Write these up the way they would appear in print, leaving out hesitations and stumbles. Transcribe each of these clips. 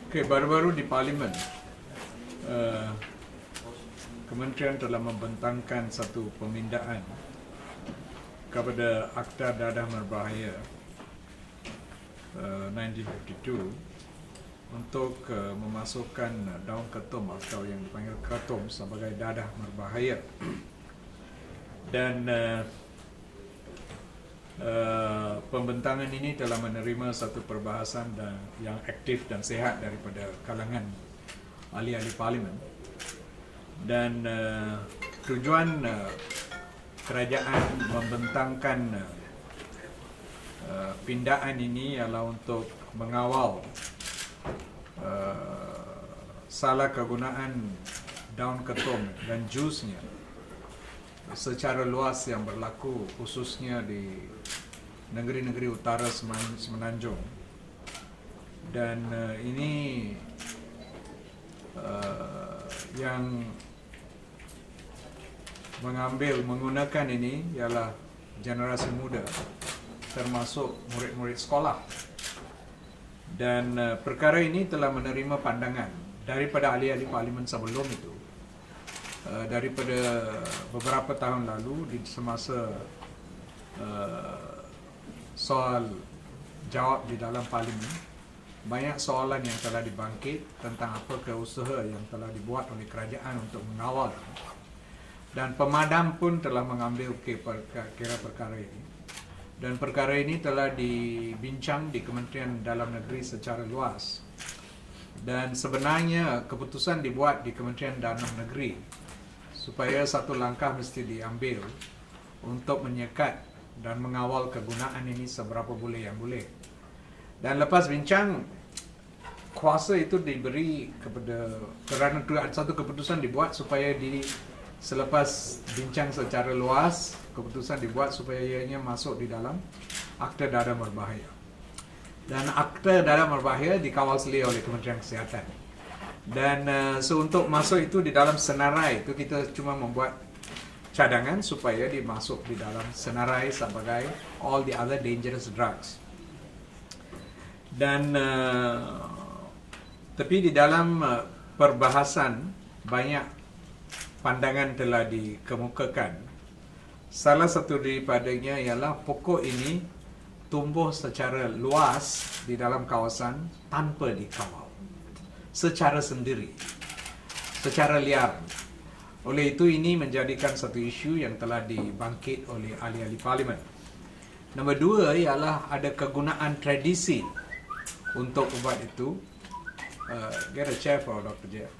Okey, baru-baru di Parlimen, uh, Kementerian telah membentangkan satu pemindaan kepada Akta Dadah Berbahaya 1952 untuk memasukkan daun ketum atau yang dipanggil ketum sebagai dadah berbahaya. Dan pembentangan ini telah menerima satu perbahasan yang aktif dan sehat daripada kalangan ahli-ahli Parlimen. Dan tujuan kerajaan membentangkan pindaan ini ialah untuk mengawal salah kegunaan daun ketum dan jusnya secara luas yang berlaku khususnya di negeri-negeri utara Semenanjung. Dan ini yang menggunakan ini ialah generasi muda, termasuk murid-murid sekolah. Dan perkara ini telah menerima pandangan daripada ahli-ahli Parlimen sebelum itu. Daripada beberapa tahun lalu, di semasa soal jawab di dalam Parlimen, banyak soalan yang telah dibangkit tentang apakah usaha yang telah dibuat oleh kerajaan untuk mengawal. Dan pemadam pun telah mengambil kira perkara ini. Dan perkara ini telah dibincang di Kementerian Dalam Negeri secara luas. Dan sebenarnya keputusan dibuat di Kementerian Dalam Negeri supaya satu langkah mesti diambil untuk menyekat dan mengawal kegunaan ini seberapa boleh yang boleh. Dan lepas bincang, kuasa itu diberi kerana satu keputusan dibuat supaya selepas bincang secara luas, keputusan dibuat supaya ianya masuk di dalam Akta Dadah Berbahaya. Dan Akta Dadah Berbahaya dikawal sendiri oleh Kementerian Kesihatan. Dan untuk masuk itu di dalam senarai itu, kita cuma membuat cadangan supaya dimasuk di dalam senarai sebagai all the other dangerous drugs. Dan tapi di dalam perbahasan banyak pandangan telah dikemukakan. Salah satu daripadanya ialah pokok ini tumbuh secara luas di dalam kawasan tanpa dikawal, secara sendiri, secara liar. Oleh itu ini menjadikan satu isu yang telah dibangkit oleh ahli-ahli Parlimen. Nombor dua ialah ada kegunaan tradisi untuk ubat itu. Get a chair for Dr. Jeff.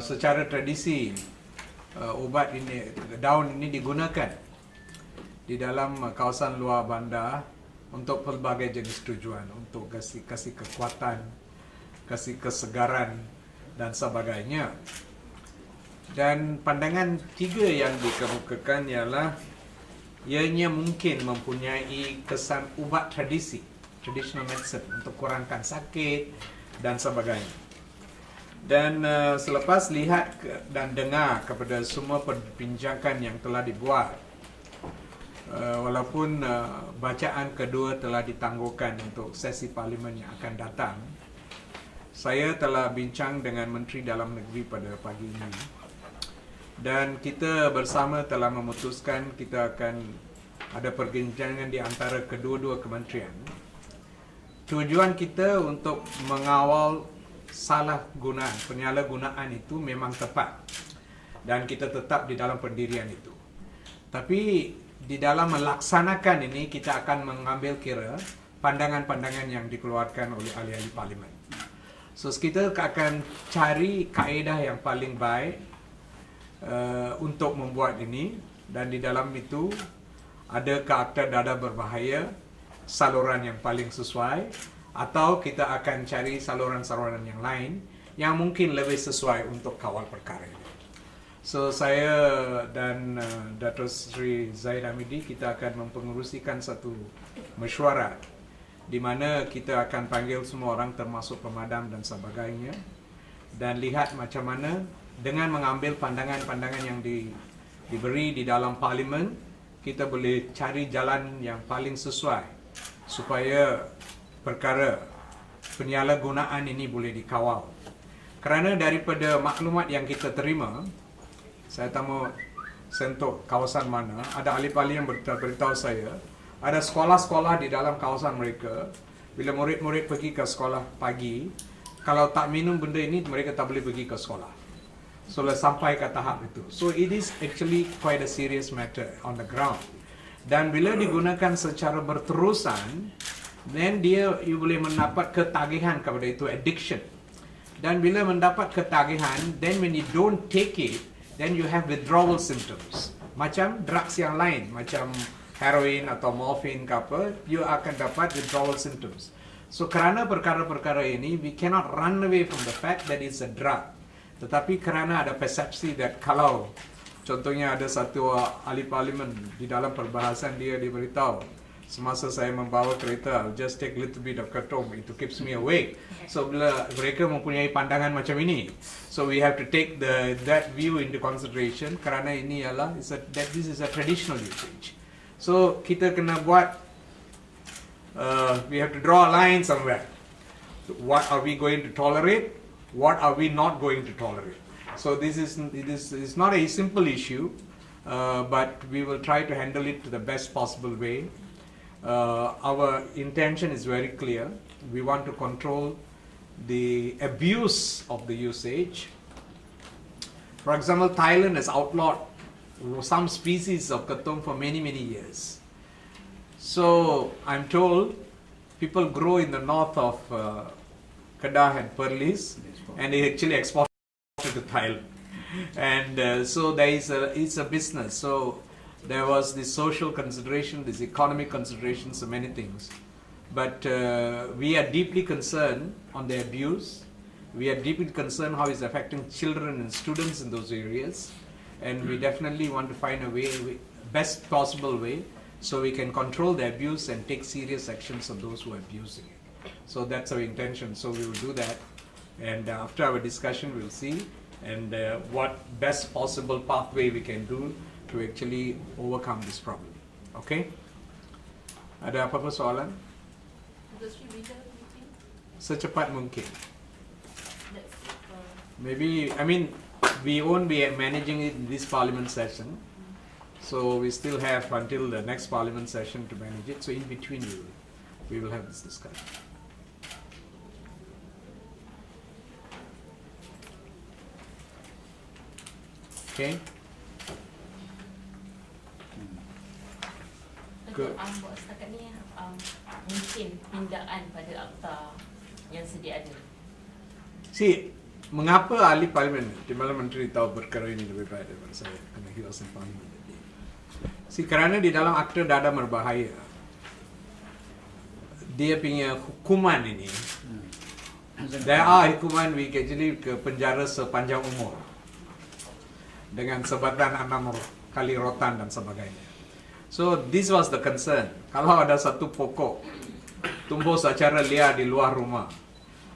Secara tradisi ubat ini, daun ini digunakan di dalam kawasan luar bandar untuk pelbagai jenis tujuan, untuk kasih kekuatan, kasih kesegaran dan sebagainya. Dan pandangan tiga yang dikemukakan ialah ianya mungkin mempunyai kesan ubat tradisi, traditional medicine, untuk kurangkan sakit dan sebagainya. Dan selepas lihat dan dengar kepada semua perbincangan yang telah dibuat, walaupun bacaan kedua telah ditangguhkan untuk sesi Parlimen yang akan datang, saya telah bincang dengan Menteri Dalam Negeri pada pagi ini. Dan kita bersama telah memutuskan kita akan ada perbincangan di antara kedua-dua kementerian. Tujuan kita untuk mengawal salah gunaan, penyalahgunaan itu memang tepat. Dan kita tetap di dalam pendirian itu. Tapi di dalam melaksanakan ini, kita akan mengambil kira pandangan-pandangan yang dikeluarkan oleh ahli-ahli Parlimen. So, kita akan cari kaedah yang paling baik untuk membuat ini. Dan di dalam itu, ada ke Akta Dadah Berbahaya, saluran yang paling sesuai, atau kita akan cari saluran-saluran yang lain yang mungkin lebih sesuai untuk kawal perkara ini. So, saya dan Dato' Sri Zahid Hamidi, kita akan mempengerusikan satu mesyuarat di mana kita akan panggil semua orang termasuk pemadam dan sebagainya, dan lihat macam mana dengan mengambil pandangan-pandangan yang diberi di dalam Parlimen, kita boleh cari jalan yang paling sesuai supaya perkara penyalahgunaan ini boleh dikawal. Kerana daripada maklumat yang kita terima, saya tak mau sentuh kawasan mana, ada ahli-ahli yang beritahu saya, ada sekolah-sekolah di dalam kawasan mereka, bila murid-murid pergi ke sekolah pagi, kalau tak minum benda ini, mereka tak boleh pergi ke sekolah. So, sampai ke tahap itu. So, it is actually quite a serious matter on the ground. Dan bila digunakan secara berterusan, then you boleh mendapat ketagihan kepada itu, addiction. Dan bila mendapat ketagihan, then when you don't take it, then you have withdrawal symptoms. Macam drugs yang lain, macam heroin atau morphine ke apa, you akan dapat withdrawal symptoms. So kerana perkara-perkara ini, we cannot run away from the fact that it's a drug. Tetapi kerana ada persepsi that kalau, contohnya ada satu ahli parlimen di dalam perbahasan dia beritahu, semasa saya membawa kereta, I'll just take a little bit of ketum, it keeps me awake. So bila mereka mempunyai pandangan macam ini, so we have to take that view into consideration kerana ini ialah this is a traditional usage. So kita kena buat, we have to draw a line somewhere. What are we going to tolerate? What are we not going to tolerate? So this is not a simple issue, but we will try to handle it to the best possible way. Our intention is very clear. We want to control the abuse of the usage. For example, Thailand has outlawed some species of ketum for many years. So I'm told people grow in the north of Kedah and Perlis, and they actually export it to Thailand. And so it's a business. So there was this social consideration, this economic consideration, so many things. But we are deeply concerned on the abuse. We are deeply concerned how it's affecting children and students in those areas. And we definitely want to find a way, best possible way, so we can control the abuse and take serious actions on those who are abusing it. So that's our intention. So we will do that. And after our discussion, we'll see and what best possible pathway we can do to actually overcome this problem. Okay? Ada apa-apa soalan? Secepat mungkin. Maybe, I mean, we won't be managing it in this parliament session. So we still have until the next parliament session to manage it. So in between we will have this discussion. Okay? Good. Buat setakat ni mungkin tindakan pada akta yang sedia ada. See, mengapa ahli parlimen, Timbalan Menteri tahu perkara ini lebih baik daripada saya, kerana he was in parliament that day. See, kerana di dalam akta dadah berbahaya, dia punya hukuman ini, there are hukuman we actually ke penjara sepanjang umur dengan sebatan 6 kali rotan dan sebagainya. So this was the concern. Kalau ada satu pokok tumbuh secara liar di luar rumah,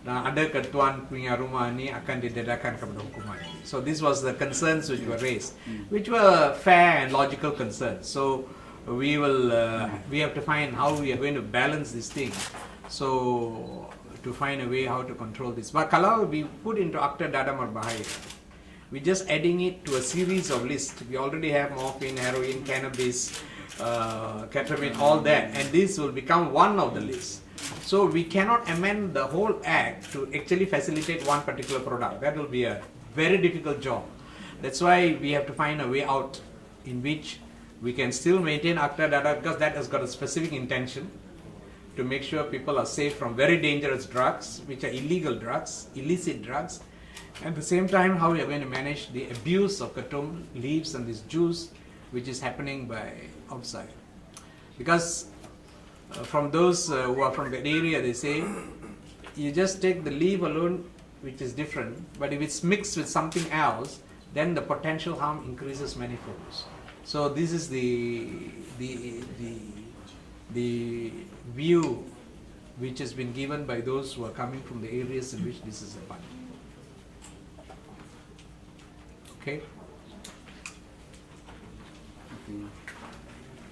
dan ada ketuan punya rumah ini akan didedahkan kepada hukuman. So this was the concerns which were raised, which were fair and logical concerns. So we have to find how we are going to balance this thing. So to find a way how to control this. But kalau we put into Akta Dadah Berbahaya, we just adding it to a series of lists. We already have morphine, heroin, cannabis, ketamine, all that, and this will become one of the lists. So we cannot amend the whole act to actually facilitate one particular product. That will be a very difficult job. That's why we have to find a way out in which we can still maintain Akta Dadah, because that has got a specific intention to make sure people are safe from very dangerous drugs, which are illegal drugs, illicit drugs. At the same time, how we are going to manage the abuse of ketum leaves and this juice, which is happening by outside. Because from those who are from that area, they say, you just take the leaf alone, which is different, but if it's mixed with something else, then the potential harm increases many folds. So this is the view which has been given by those who are coming from the areas in which this is happening. Okay?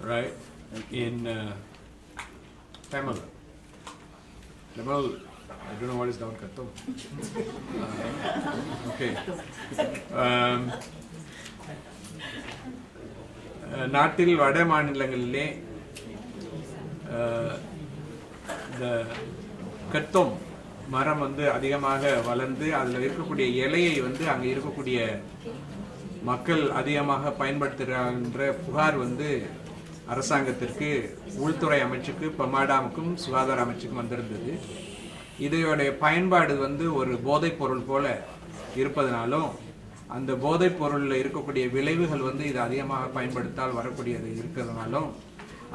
Right? In Tamil, I don't know what is daun ketum. Okay. நாட்டில் வட மாநிலங்களிலே இந்த கத்தோம் மரம் வந்து அதிகமாக வளர்ந்து அதில் இருக்கக்கூடிய இலையை வந்து அங்கே இருக்கக்கூடிய மக்கள் அதிகமாக பயன்படுத்துகின்ற புகார் வந்து அரசாங்கத்திற்கு, உள்துறை அமைச்சுக்கு, பமாடாமுக்கும் சுகாதார அமைச்சுக்கும் வந்திருந்தது. இதோடைய பயன்பாடு வந்து ஒரு போதைப் பொருள் போல இருப்பதனாலும் அந்த போதைப் பொருளில் இருக்கக்கூடிய விளைவுகள் வந்து இது அதிகமாக பயன்படுத்தால் வரக்கூடியது இருக்கிறதுனாலும்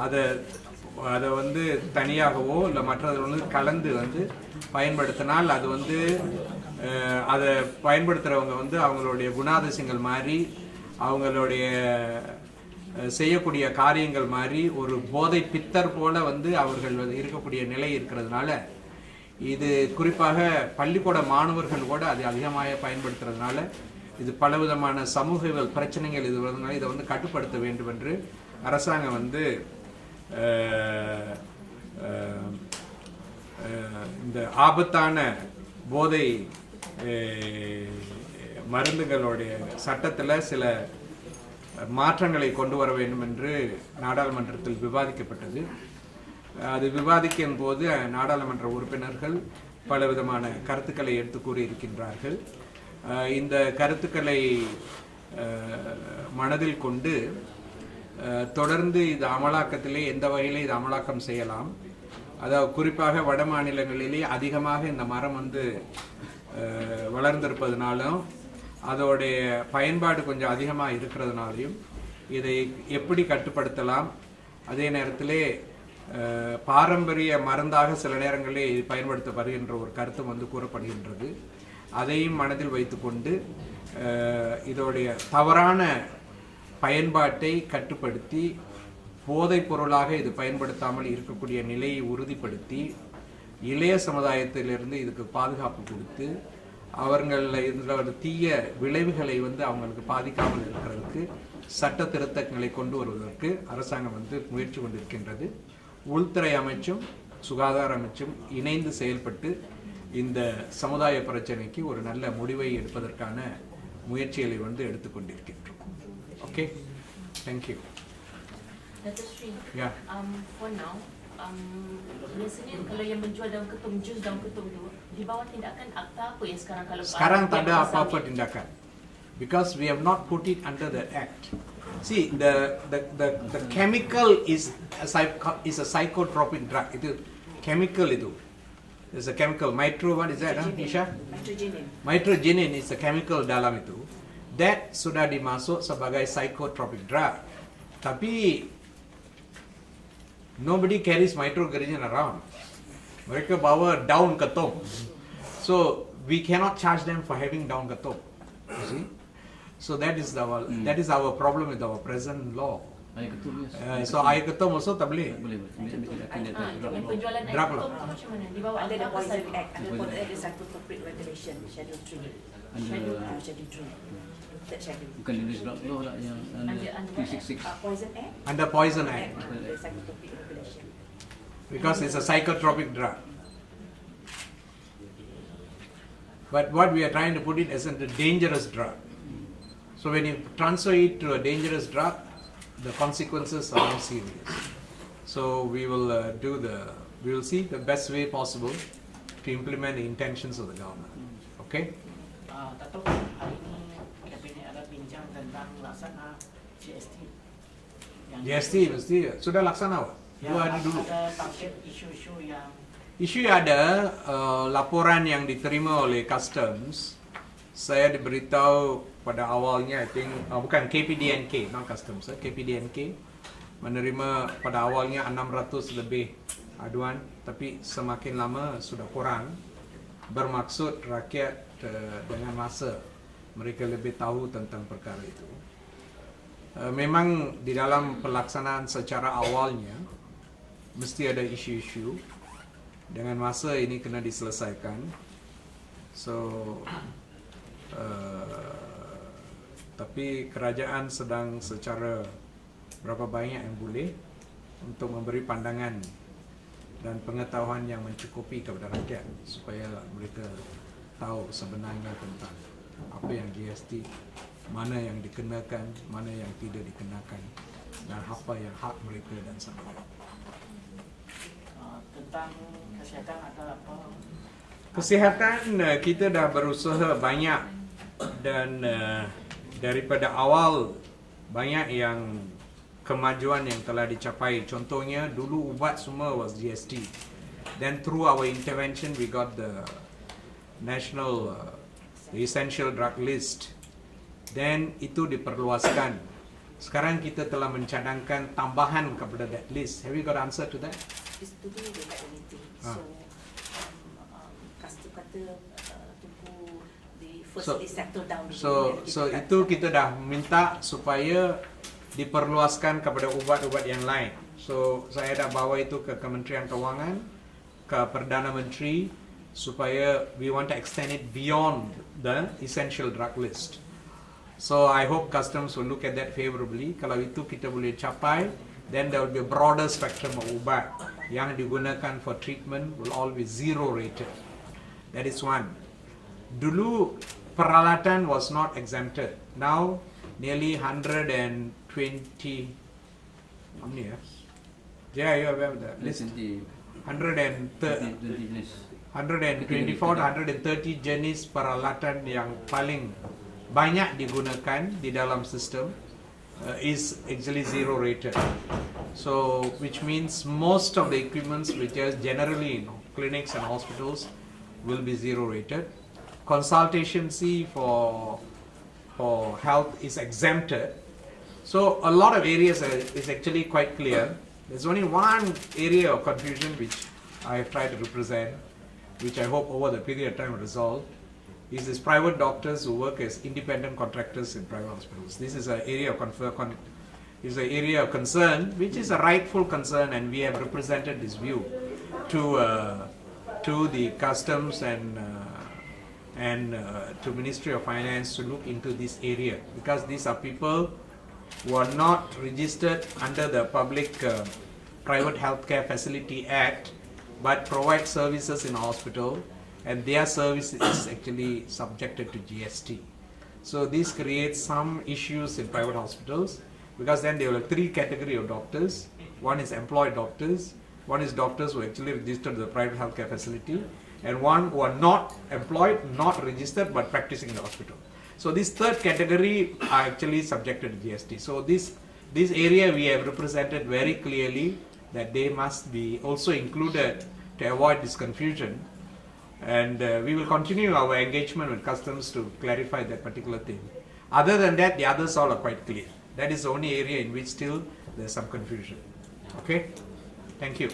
அதை வந்து தனியாகவோ இல்லை மற்றவர்கள் கலந்து வந்து பயன்படுத்தினால் அது வந்து அதை பயன்படுத்துகிறவங்க வந்து அவங்களுடைய குணாதிசயங்கள் மாறி அவங்களுடைய செய்யக்கூடிய காரியங்கள் மாதிரி ஒரு போதை பித்தர் போல வந்து அவர்கள் இருக்கக்கூடிய நிலை இருக்கிறதுனால இது குறிப்பாக பள்ளிக்கூட மாணவர்கள் கூட அது அதிகமாக பயன்படுத்துறதுனால இது பலவிதமான சமூக பிரச்சனைகள் இது வருவதனால இதை வந்து கட்டுப்படுத்த வேண்டும் என்று அரசாங்கம் வந்து இந்த ஆபத்தான போதை மருந்துகளுடைய சட்டத்தில் சில மாற்றங்களை கொண்டு வர வேண்டும் என்று நாடாளுமன்றத்தில் விவாதிக்கப்பட்டது. அது விவாதிக்கும் போது நாடாளுமன்ற உறுப்பினர்கள் பலவிதமான கருத்துக்களை எடுத்து கூறியிருக்கின்றார்கள். இந்த கருத்துக்களை மனதில் கொண்டு தொடர்ந்து இது அமலாக்கத்திலே எந்த வகையிலே இது அமலாக்கம் செய்யலாம், அதாவது குறிப்பாக வட மாநிலங்களிலே அதிகமாக இந்த மரம் வந்து வளர்ந்திருப்பதனாலும் அதோடைய பயன்பாடு கொஞ்சம் அதிகமாக இருக்கிறதுனாலையும் இதை எப்படி கட்டுப்படுத்தலாம், அதே நேரத்திலே பாரம்பரிய மருந்தாக சில நேரங்களிலே இது பயன்படுத்தப்படுகின்ற ஒரு கருத்தும் வந்து கூறப்படுகின்றது. அதையும் மனதில் வைத்துக்கொண்டு இதோடைய தவறான பயன்பாட்டை கட்டுப்படுத்தி போதைப் பொருளாக இது பயன்படுத்தாமல் இருக்கக்கூடிய நிலையை உறுதிப்படுத்தி இளைய சமுதாயத்திலிருந்து இதுக்கு பாதுகாப்பு கொடுத்து அவர்கள் இதில் தீய விளைவுகளை வந்து அவங்களுக்கு பாதிக்காமல் இருக்கிறதுக்கு சட்ட திருத்தங்களை கொண்டு வருவதற்கு அரசாங்கம் வந்து முயற்சி கொண்டிருக்கின்றது. உள்துறை அமைச்சும் சுகாதார அமைச்சும் இணைந்து செயல்பட்டு இந்த சமுதாய பிரச்சனைக்கு ஒரு நல்ல முடிவை எடுப்பதற்கான முயற்சிகளை வந்து எடுத்துக்கொண்டிருக்கின்றோம். Okay, thank you. Dato' Sri, for now, biasanya kalau yang menjual daun ketum, jus daun ketum tu, di bawah tindakan akta apa ya sekarang kalau sekarang tak ada apa-apa tindakan, because we have not put it under the act. See, the chemical is a psychotropic drug. Itu chemical itu. It's a chemical. What is that, Isha? Nitrogenin. Nitrogenin is a chemical dalam itu. That sudah dimasuk sebagai psychotropic drug. Tapi nobody carries nitrogen around. Mereka bawa daun ketum. So we cannot charge them for having daun ketum. You see? So that is our problem with our present law. Air ketum So air ketum also tak boleh. boleh. yang penjualan air Drug ketum law. tu macam mana? Di bawah Under the akta apa Poison sahaja? Act, under Psychotropic Regulation, Schedule 3. Schedule 3. That schedule. Bukan English drug law lah yang Under 366. Poison Act. Under Poison Act. The Psychotropic Regulation. Because it's a psychotropic drug. But what we are trying to put it as a dangerous drug. So when you transfer it to a dangerous drug, the consequences are more serious. So we will see the best way possible to implement the intentions of the government. Okay? Dato', hari ini Kabinet ada bincang tentang laksana GST. GST mesti sudah laksana Pak? 2 hari dulu. Ada paket isu-isu yang Isu ada laporan yang diterima oleh Customs. Saya diberitahu pada awalnya, I think, bukan KPDNK, non Customs, KPDNK menerima pada awalnya 600 lebih aduan, tapi semakin lama sudah kurang. Bermaksud rakyat dengan masa mereka lebih tahu tentang perkara itu. Memang di dalam pelaksanaan secara awalnya mesti ada isu-isu. Dengan masa ini kena diselesaikan. So, tapi kerajaan sedang secara berapa banyak yang boleh untuk memberi pandangan dan pengetahuan yang mencukupi kepada rakyat supaya mereka tahu sebenarnya tentang apa yang GST, mana yang dikenakan, mana yang tidak dikenakan, dan apa yang hak mereka dan sebagainya. Tentang kesihatan ada apa? Kesihatan kita dah berusaha banyak dan daripada awal banyak yang kemajuan yang telah dicapai. Contohnya dulu ubat semua was GST. Then through our intervention we got the national the essential drug list. Then itu diperluaskan. Sekarang kita telah mencadangkan tambahan kepada that list. Have you got answer to that? Is to do with that meeting. So, customer kata tunggu the first list settle down dulu. So itu kita dah minta supaya diperluaskan kepada ubat-ubat yang lain. So saya dah bawa itu ke Kementerian Kewangan, ke Perdana Menteri supaya we want to extend it beyond the essential drug list. So I hope customs will look at that favorably. Kalau itu kita boleh capai, then there will be a broader spectrum of ubat yang digunakan for treatment will all be zero rated. That is one. Dulu peralatan was not exempted. Now nearly 120. How many? Yeah, you have the list. 124 to 130 jenis peralatan yang paling banyak digunakan di dalam sistem is actually zero rated. So which means most of the equipments which are generally in clinics and hospitals will be zero rated. Consultation fee for health is exempted. So a lot of areas is actually quite clear. There's only one area of confusion which I have tried to represent, which I hope over the period of time will resolve, is this private doctors who work as independent contractors in private hospitals. This is an area of concern, which is a rightful concern, and we have represented this view to the customs and to Ministry of Finance to look into this area, because these are people who are not registered under the Public Private Healthcare Facility Act, but provide services in hospital, and their service is actually subjected to GST. So this creates some issues in private hospitals, because then there are three categories of doctors. One is employed doctors, one is doctors who actually registered to the private healthcare facility, and one who are not employed, not registered, but practicing in the hospital. So this third category are actually subjected to GST. So this area we have represented very clearly that they must be also included to avoid this confusion. And we will continue our engagement with customs to clarify that particular thing. Other than that, the others all are quite clear. That is the only area in which still there is some confusion. Okay? Thank you.